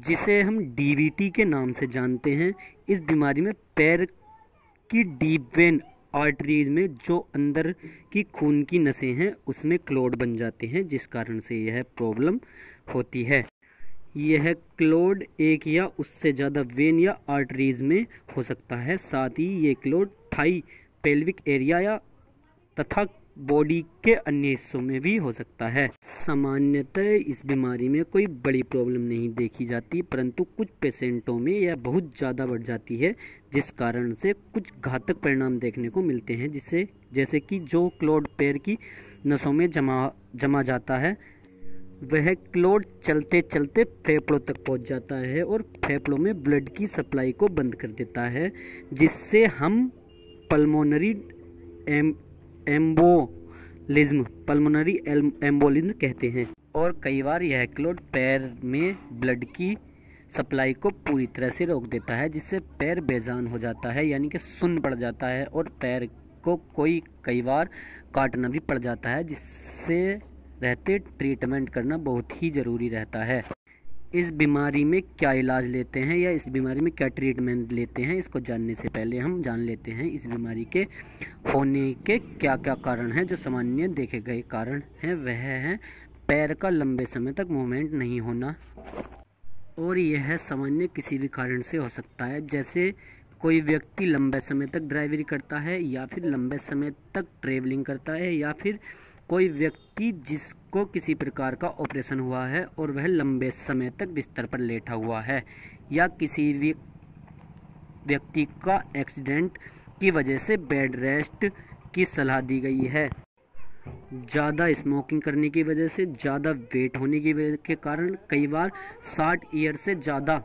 जिसे हम डीवीटी के नाम से जानते हैं। इस बीमारी में पैर की डीप वेन आर्टरीज में जो अंदर की खून की नसें हैं उसमें क्लॉट बन जाते हैं, जिस कारण से यह प्रॉब्लम होती है। यह क्लॉट एक या उससे ज़्यादा वेन या आर्टरीज में हो सकता है। साथ ही ये क्लॉट थाई, पेल्विक एरिया या तथा बॉडी के अन्य हिस्सों में भी हो सकता है। सामान्यतः इस बीमारी में कोई बड़ी प्रॉब्लम नहीं देखी जाती, परंतु कुछ पेशेंटों में यह बहुत ज़्यादा बढ़ जाती है, जिस कारण से कुछ घातक परिणाम देखने को मिलते हैं, जैसे कि जो क्लॉट पैर की नसों में जमा जाता है, वह क्लॉट चलते चलते फेफड़ों तक पहुंच जाता है और फेफड़ों में ब्लड की सप्लाई को बंद कर देता है, जिससे हम पल्मोनरी एम्बोलिज्म कहते हैं। और कई बार यह क्लॉट पैर में ब्लड की सप्लाई को पूरी तरह से रोक देता है, जिससे पैर बेजान हो जाता है, यानी कि सुन्न पड़ जाता है और पैर को कई बार काटना भी पड़ जाता है, जिससे रहते ट्रीटमेंट करना बहुत ही ज़रूरी रहता है। इस बीमारी में क्या इलाज लेते हैं या इस बीमारी में क्या ट्रीटमेंट लेते हैं, इसको जानने से पहले हम जान लेते हैं इस बीमारी के होने के क्या क्या कारण हैं। जो सामान्य देखे गए कारण हैं वह है पैर का लंबे समय तक मूवमेंट नहीं होना, और यह सामान्य किसी भी कारण से हो सकता है, जैसे कोई व्यक्ति लंबे समय तक ड्राइवरी करता है, या फिर लंबे समय तक ट्रेवलिंग करता है, या फिर कोई व्यक्ति जिसको किसी प्रकार का ऑपरेशन हुआ है और वह लंबे समय तक बिस्तर पर लेटा हुआ है, या किसी भी व्यक्ति का एक्सीडेंट की वजह से बेड रेस्ट की सलाह दी गई है। ज़्यादा स्मोकिंग करने की वजह से, ज़्यादा वेट होने की वजह के कारण, कई बार 60 ईयर से ज़्यादा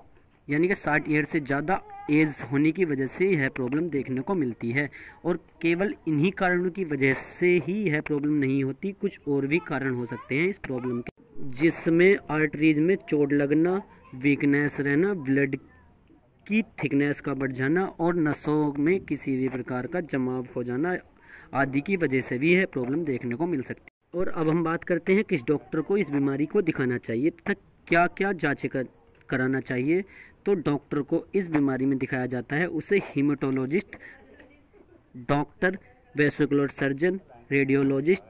यानी कि 60 ईयर से ज़्यादा एज होने की वजह से यह प्रॉब्लम देखने को मिलती है। और केवल इन्हीं कारणों की वजह से ही यह प्रॉब्लम नहीं होती, कुछ और भी कारण हो सकते हैं इस प्रॉब्लम के, जिसमें आर्टरीज में चोट लगना, वीकनेस रहना, ब्लड की थिकनेस का बढ़ जाना और नसों में किसी भी प्रकार का जमाव हो जाना आदि की वजह से भी यह प्रॉब्लम देखने को मिल सकती है। और अब हम बात करते हैं किस डॉक्टर को इस बीमारी को दिखाना चाहिए तथा क्या क्या जाँचें कराना चाहिए। तो डॉक्टर को इस बीमारी में दिखाया जाता है उसे hematologist, doctor, vascular surgeon, radiologist,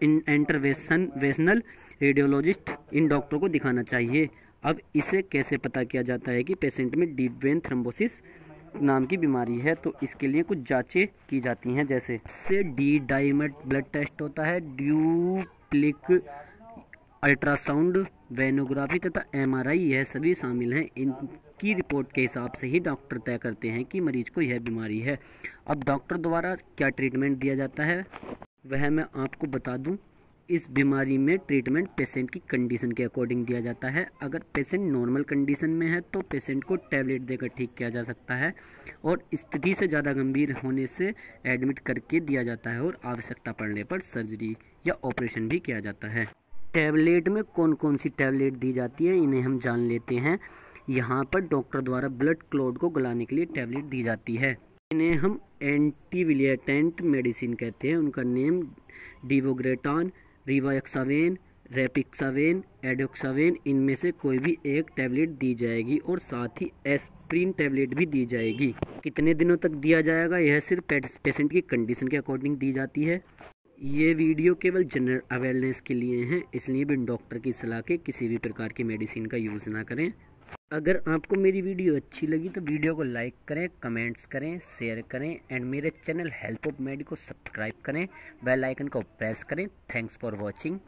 interventional radiologist, इन डॉक्टर को दिखाना चाहिए। अब इसे कैसे पता किया जाता है कि पेशेंट में डीप वेन थ्रोम्बोसिस नाम की बीमारी है, तो इसके लिए कुछ जांचें की जाती हैं, जैसे से डी डाइमेट ब्लड टेस्ट होता है, ड्यूप्लिक अल्ट्रासाउंड, वेनोग्राफी तथा एमआरआई, यह सभी शामिल हैं। इनकी रिपोर्ट के हिसाब से ही डॉक्टर तय करते हैं कि मरीज को यह बीमारी है। अब डॉक्टर द्वारा क्या ट्रीटमेंट दिया जाता है वह मैं आपको बता दूं। इस बीमारी में ट्रीटमेंट पेशेंट की कंडीशन के अकॉर्डिंग दिया जाता है। अगर पेशेंट नॉर्मल कंडीशन में है तो पेशेंट को टैबलेट देकर ठीक किया जा सकता है, और स्थिति से ज़्यादा गंभीर होने से एडमिट करके दिया जाता है, और आवश्यकता पड़ने पर सर्जरी या ऑपरेशन भी किया जाता है। टैबलेट में कौन कौन सी टैबलेट दी जाती है इन्हें हम जान लेते हैं। यहाँ पर डॉक्टर द्वारा ब्लड क्लॉट को गलाने के लिए टैबलेट दी जाती है। इन्हें हम एंटीविलेटेंट मेडिसिन कहते हैं। उनका नेम डिवोग्रेटान, रिवाक्सावेन, रेपिक्सावेन, एडोक्सावेन, इनमें से कोई भी एक टैबलेट दी जाएगी, और साथ ही एस्प्रिन टैबलेट भी दी जाएगी। कितने दिनों तक दिया जाएगा यह सिर्फ पेशेंट की कंडीशन के अकॉर्डिंग दी जाती है। ये वीडियो केवल जनरल अवेयरनेस के लिए हैं, इसलिए भी डॉक्टर की सलाह के किसी भी प्रकार की मेडिसिन का यूज़ ना करें। अगर आपको मेरी वीडियो अच्छी लगी तो वीडियो को लाइक करें, कमेंट्स करें, शेयर करें, एंड मेरे चैनल हेल्प ऑफ मेड को सब्सक्राइब करें, बेल आइकन को प्रेस करें। Thanks for watching.